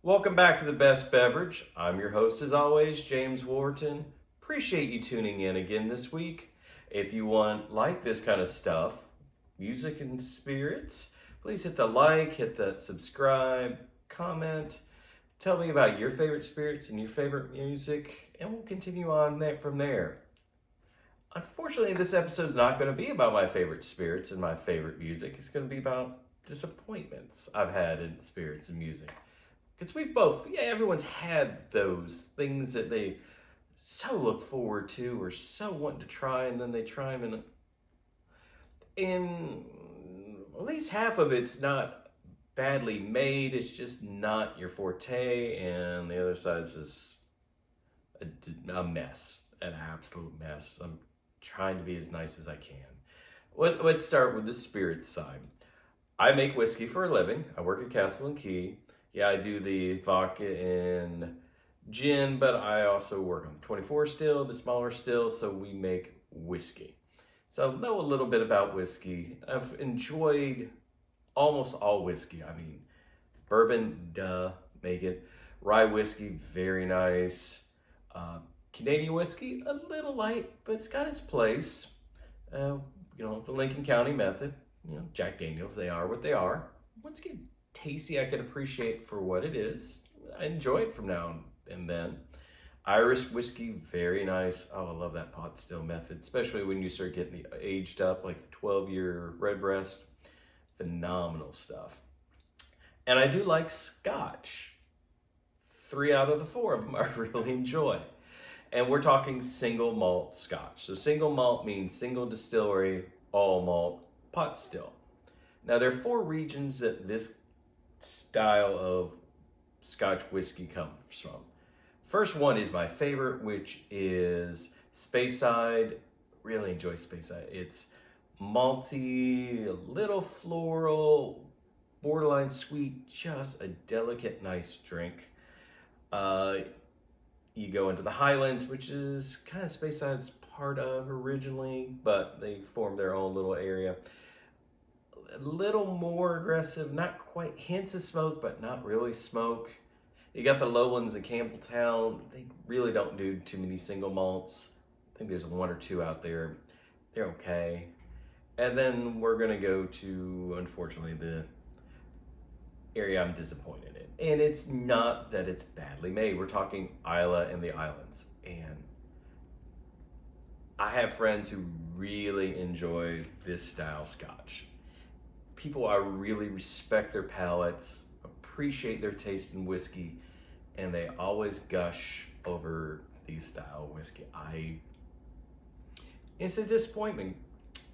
Welcome back to The Best Beverage. I'm your host, as always, James Wharton. Appreciate you tuning in again this week. If you like this kind of stuff, music and spirits, please hit the like, hit the subscribe, comment. Tell me about your favorite spirits and your favorite music, and we'll continue on from there. Unfortunately, this episode is not going to be about my favorite spirits and my favorite music. It's going to be about disappointments I've had in spirits and music. Because everyone's had those things that they so look forward to or so want to try, and then they try them, and in at least half of it's not badly made. It's just not your forte, and the other side is just a mess, an absolute mess. I'm trying to be as nice as I can. Let's start with the spirit side. I make whiskey for a living. I work at Castle and Key. Yeah, I do the vodka and gin, but I also work on the 24 still, the smaller still, so we make whiskey. So I know a little bit about whiskey. I've enjoyed almost all whiskey. I mean, bourbon, make it. Rye whiskey, very nice. Canadian whiskey, a little light, but it's got its place. The Lincoln County method. Jack Daniels, they are what they are. Once again, tasty, I can appreciate for what it is. I enjoy it from now and then. Irish whiskey, very nice. Oh, I love that pot still method, especially when you start getting the aged up, like the 12-year Redbreast. Phenomenal stuff. And I do like Scotch. 3 out of the 4 of them I really enjoy. And we're talking single malt Scotch. So single malt means single distillery, all malt, pot still. Now there are 4 regions that this style of Scotch whiskey comes from. First one is my favorite, which is Speyside. Really enjoy Speyside. It's malty, a little floral, borderline sweet, just a delicate, nice drink. You go into the Highlands, which is kind of Speyside's part of originally, but they formed their own little area. A little more aggressive, not quite hints of smoke, but not really smoke. You got the Lowlands in Campbelltown. They really don't do too many single malts. I think there's 1 or 2 out there. They're okay. And then we're gonna go to, unfortunately, the area I'm disappointed in. And it's not that it's badly made. We're talking Islay and the Islands. And I have friends who really enjoy this style Scotch. People I really respect their palates, appreciate their taste in whiskey, and they always gush over these style whiskey. It's a disappointment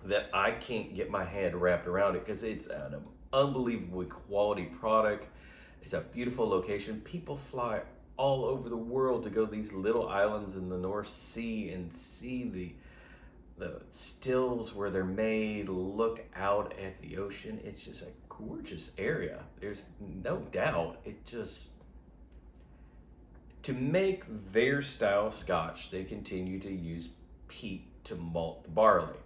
that I can't get my head wrapped around it because it's an unbelievably quality product. It's a beautiful location. People fly all over the world to go to these little islands in the North Sea and see the stills where they're made, look out at the ocean. It's just a gorgeous area. There's no doubt. To make their style of Scotch, they continue to use peat to malt the barley.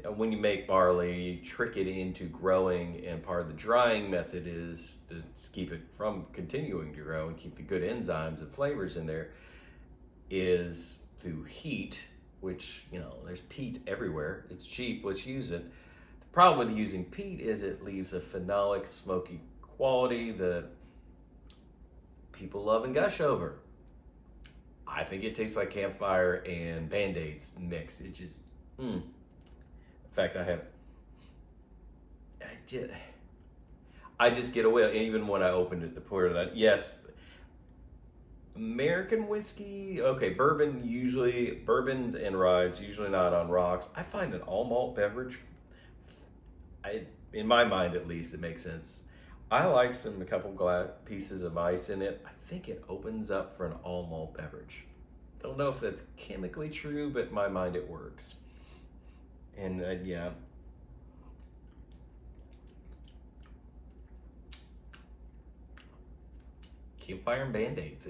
When you make barley, you trick it into growing, and part of the drying method is to keep it from continuing to grow and keep the good enzymes and flavors in there, is through heat, which, there's peat everywhere. It's cheap, let's use it. The problem with using peat is it leaves a phenolic, smoky quality that people love and gush over. I think it tastes like campfire and Band-Aids mixed. It just, In fact, I just get away, even when I opened it, the pour of that. Yes, American whiskey, okay, bourbon and rye is usually not on rocks. I find an all malt beverage, in my mind at least, it makes sense. I like a couple pieces of ice in it. I think it opens up for an all malt beverage. Don't know if that's chemically true, but in my mind it works. And yeah. Campfire and Band-Aids.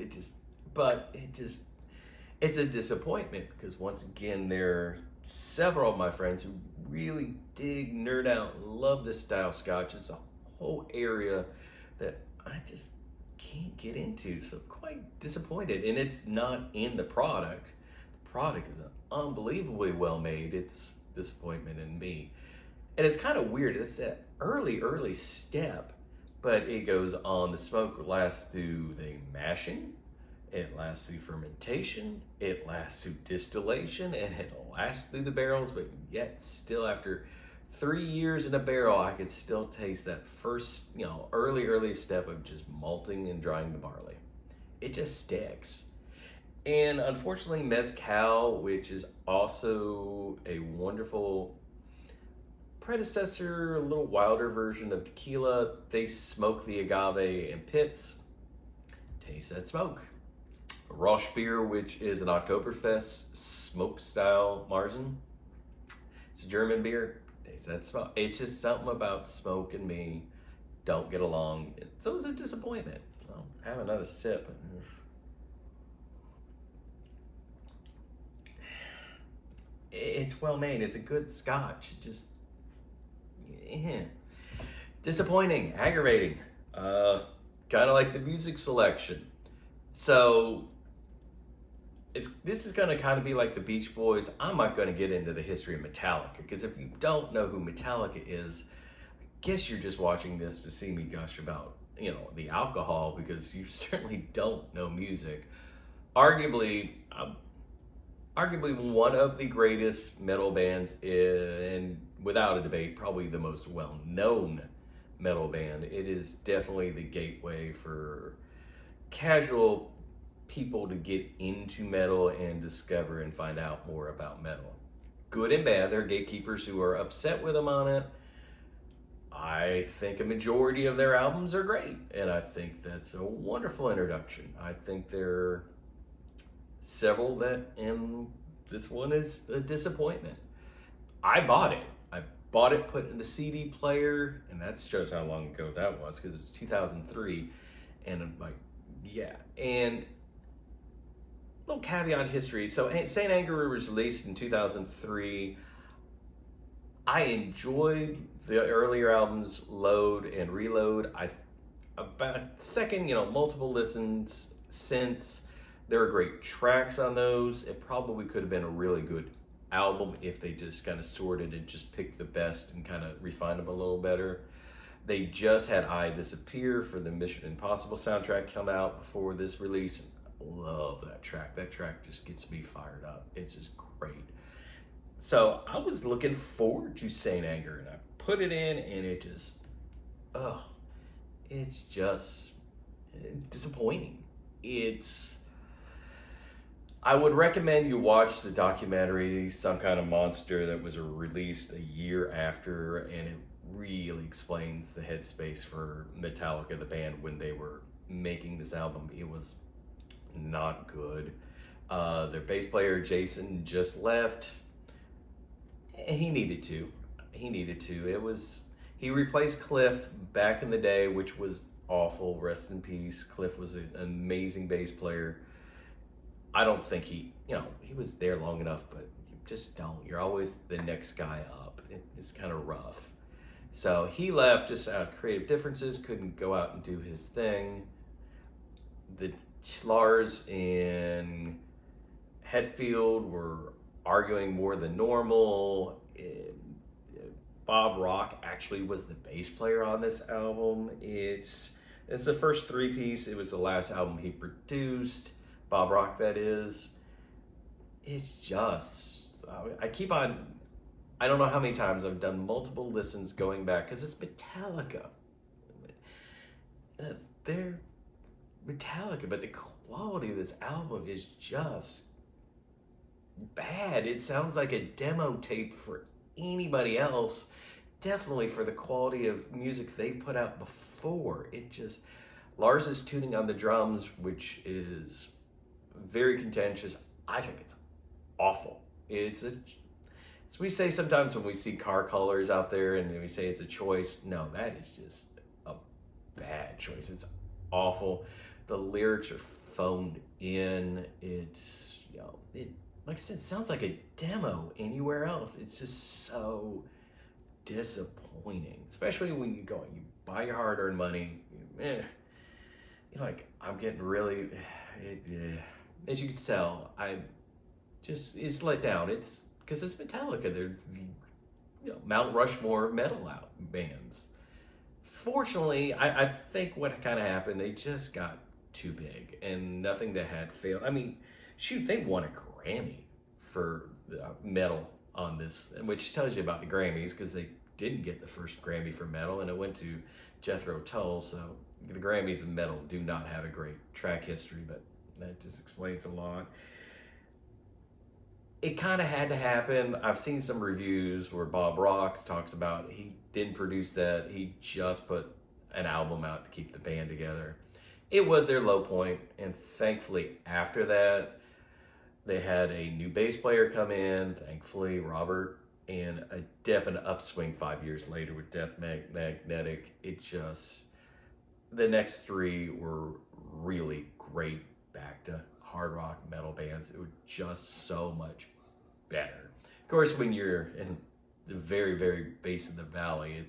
It's a disappointment because once again, there are several of my friends who really nerd out, love this style Scotch. It's a whole area that I just can't get into. So quite disappointed. And it's not in the product. The product is unbelievably well made. It's disappointment in me. And it's kind of weird. It's that early step, but it goes on. The smoke lasts through the mashing, it lasts through fermentation, it lasts through distillation, and it lasts through the barrels, but yet still after 3 years in a barrel, I could still taste that first, early step of just malting and drying the barley. It just sticks. And unfortunately, Mezcal, which is also a wonderful predecessor, a little wilder version of tequila, they smoke the agave in pits. Taste that smoke. Rausch beer, which is an Oktoberfest smoke style Marzen. It's a German beer. Taste that smoke. It's just something about smoke and me don't get along. So it's a disappointment. So have another sip. It's well made. It's a good Scotch. Just disappointing, aggravating. Kind of like the music selection. So this is going to kind of be like the Beach Boys. I'm not going to get into the history of Metallica, because if you don't know who Metallica is, I guess you're just watching this to see me gush about, the alcohol, because you certainly don't know music. Arguably one of the greatest metal bands, and without a debate, probably the most well-known metal band. It is definitely the gateway for casual people to get into metal and discover and find out more about metal. Good and bad. There are gatekeepers who are upset with them on it. I think a majority of their albums are great, and I think that's a wonderful introduction. I think there are several and this one is a disappointment. I bought it, put it in the CD player, and that shows how long ago that was, because it was 2003, and I'm like, yeah. And little caveat history. So Saint Anger was released in 2003. I enjoyed the earlier albums, Load and Reload. About second, multiple listens since. There are great tracks on those. It probably could have been a really good album if they just kind of sorted and just picked the best and kind of refined them a little better. They just had I Disappear for the Mission Impossible soundtrack come out before this release. Love that track. That track just gets me fired up. It's just great. So I was looking forward to Saint Anger, and I put it in, and it just, it's just disappointing. I would recommend you watch the documentary Some Kind of Monster that was released a year after, and it really explains the headspace for Metallica, the band, when they were making this album. It was not good. Their bass player, Jason, just left. He needed to. He replaced Cliff back in the day, which was awful. Rest in peace. Cliff was an amazing bass player. I don't think he was there long enough, but you just don't. You're always the next guy up. It's kind of rough. So he left just out of creative differences, couldn't go out and do his thing. The Lars and Hetfield were arguing more than normal. Bob Rock actually was the bass player on this album. It's the first three-piece. It was the last album he produced. Bob Rock, that is. It's just, I don't know how many times I've done multiple listens going back, because it's Metallica. They're Metallica, but the quality of this album is just bad. It sounds like a demo tape for anybody else, definitely for the quality of music they've put out before. Lars is tuning on the drums, which is very contentious. I think it's awful. We say sometimes when we see car colors out there and we say it's a choice. No, that is just a bad choice. It's awful. The lyrics are phoned in. It's, like I said, it sounds like a demo anywhere else. It's just so disappointing, especially when you buy your hard-earned money. like I'm getting really, as you can tell, it's let down. It's because it's Metallica. They're the Mount Rushmore of metal out bands. Fortunately, I think what kind of happened, they just got too big and nothing that had failed. I mean, shoot, they won a Grammy for metal on this, which tells you about the Grammys because they didn't get the first Grammy for metal and it went to Jethro Tull. So the Grammys and metal do not have a great track history, but that just explains a lot. It kind of had to happen. I've seen some reviews where Bob Rock talks about he didn't produce that. He just put an album out to keep the band together. It was their low point, and thankfully after that, they had a new bass player come in, thankfully Robert, and a definite upswing 5 years later with Death Magnetic. The next three were really great back to hard rock metal bands. It was just so much better. Of course, when you're in the very, very base of the valley,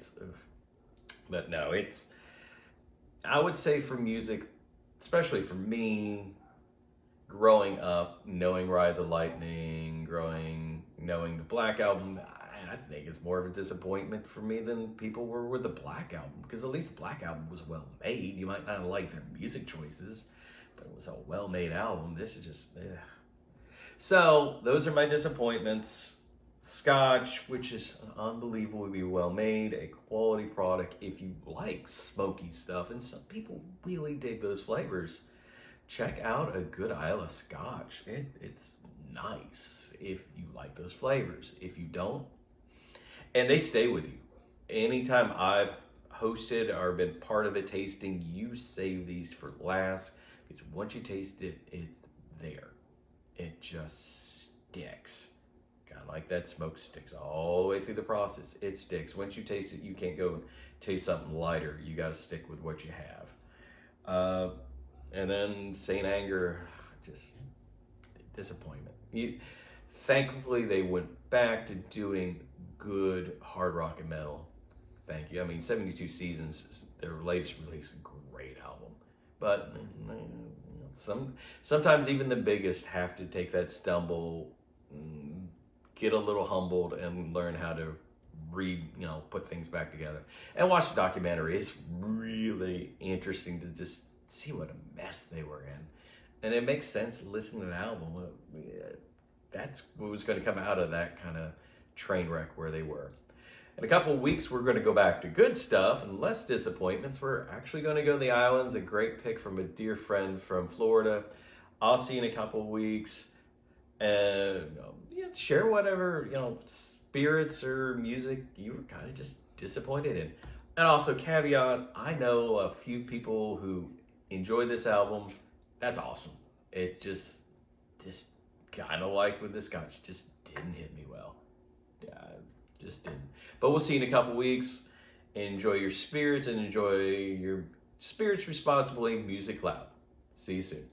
but no, I would say for music, especially for me, growing up, knowing Ride the Lightning, knowing the Black Album, I think it's more of a disappointment for me than people were with the Black Album, because at least the Black Album was well made. You might not like their music choices, but it was a well-made album. This is just, So, those are my disappointments. Scotch, which is unbelievably well made, a quality product if you like smoky stuff, and some people really dig those flavors. Check out a good Isla Scotch. It's nice if you like those flavors. If you don't, and they stay with you. Anytime I've hosted or been part of a tasting, you save these for last, because once you taste it, it's there. It just sticks. Kind of like that smoke sticks all the way through the process. It sticks. Once you taste it, you can't go and taste something lighter. You got to stick with what you have. And then Saint Anger, just disappointment. Thankfully, they went back to doing good hard rock and metal. Thank you. I mean, 72 Seasons, their latest release, great album. But sometimes even the biggest have to take that stumble, get a little humbled, and learn how to put things back together. And watch the documentary. It's really interesting to just see what a mess they were in. And it makes sense listening to the album. That's what was going to come out of that kind of train wreck where they were. In a couple of weeks, we're going to go back to good stuff and less disappointments. We're actually going to go to the islands, a great pick from a dear friend from Florida. I'll see you in a couple of weeks. And share whatever, spirits or music you were kind of just disappointed in. And also, caveat, I know a few people who enjoy this album. That's awesome. It just kind of like with the Scotch, just didn't hit me well. Yeah, just didn't. But we'll see you in a couple weeks. Enjoy your spirits and enjoy your spirits responsibly. Music loud. See you soon.